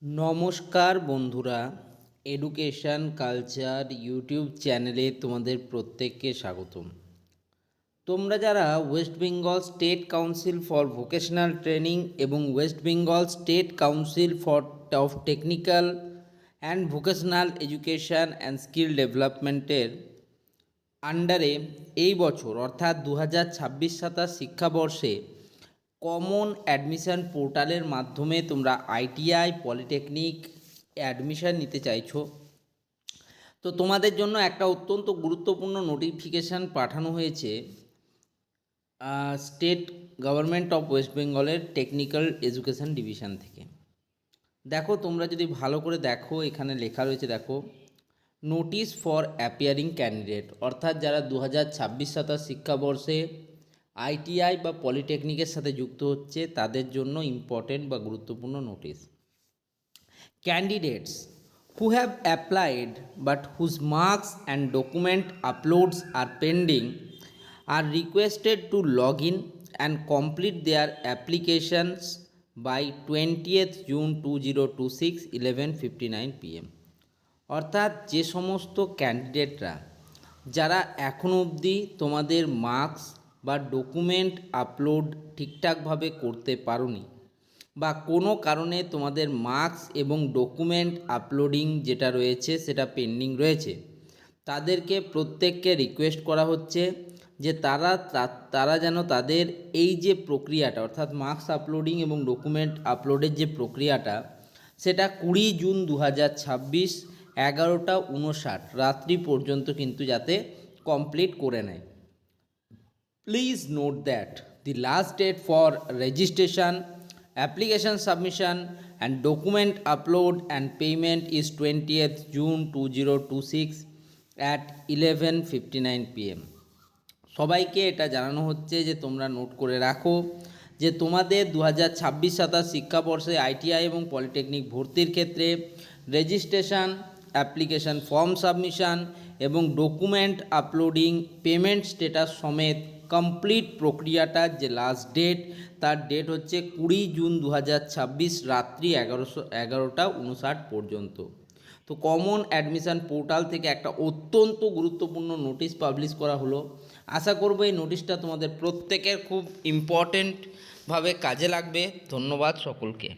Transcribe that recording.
নমস্কার বন্ধুরা, education culture YouTube চ্যানেলে তোমাদের প্রত্যেককে স্বাগতম। তোমরা যারা West Bengal State Council for Vocational Training এবং West Bengal State Council for of technical and vocational education and skill ডেভেলপমেন্টের আন্ডারে এই বছর অর্থাৎ 2026-27 শিক্ষাবর্ষে কমন অ্যাডমিশন পোর্টালের মাধ্যমে তোমরা আইটিআই পলিটেকনিক অ্যাডমিশন নিতে চাইছো, তো তোমাদের জন্য একটা অত্যন্ত গুরুত্বপূর্ণ নোটিফিকেশান পাঠানো হয়েছে স্টেট গভর্নমেন্ট অফ ওয়েস্ট বেঙ্গলের টেকনিক্যাল এডুকেশন ডিভিশন থেকে। দেখো, তোমরা যদি ভালো করে দেখো, এখানে লেখা রয়েছে, দেখো, নোটিশ ফর অ্যাপিয়ারিং ক্যান্ডিডেট, অর্থাৎ যারা 2026-27 শিক্ষাবর্ষে আইটিআই বা পলিটেকনিকের সাথে যুক্ত হচ্ছে তাদের জন্য ইম্পর্টেন্ট বা গুরুত্বপূর্ণ notice. Candidates who have applied but whose marks and document uploads are pending are requested to log in and complete their applications by 20th June 2026 11:59 PM। অর্থাৎ যে সমস্ত ক্যান্ডিডেটরা যারা এখনও অবধি তোমাদের মার্কস বা ডকুমেন্ট আপলোড ঠিকঠাকভাবে করতে পারোনি বা কোনো কারণে তোমাদের মার্কস এবং ডকুমেন্ট আপলোডিং যেটা রয়েছে সেটা পেন্ডিং রয়েছে, তাদেরকে প্রত্যেককে রিকোয়েস্ট করা হচ্ছে যে তারা যেন তাদের এই যে প্রক্রিয়াটা, অর্থাৎ মার্কস আপলোডিং এবং ডকুমেন্ট আপলোডের যে প্রক্রিয়াটা, সেটা 20 জুন 2026 11:59 রাত্রি পর্যন্ত কিন্তু যাতে কমপ্লিট করে নেয়। Please note that the last date for registration, application submission and document upload and payment is 20th June 2026 at 11:59 PM। সবাইকে এটা জানানো হচ্ছে যে তোমরা নোট করে রাখো যে তোমাদের 2026-27 শিক্ষাবর্ষে আইটিআই এবং পলিটেকনিক ভর্তির ক্ষেত্রে রেজিস্ট্রেশন, অ্যাপ্লিকেশন ফর্ম সাবমিশন এবং ডকুমেন্ট আপলোডিং, পেমেন্ট স্ট্যাটাস সমেত কমপ্লিট প্রক্রিয়াটার যে লাস্ট ডেট, তার ডেট হচ্ছে 20 জুন 2026 রাত্রি 11:59 পর্যন্ত। তো কমন অ্যাডমিশন পোর্টাল থেকে একটা অত্যন্ত গুরুত্বপূর্ণ নোটিশ পাবলিশ করা হলো। আশা করব এই নোটিশটা তোমাদের প্রত্যেকের খুব ইম্পর্টেন্টভাবে কাজে লাগবে। ধন্যবাদ সকলকে।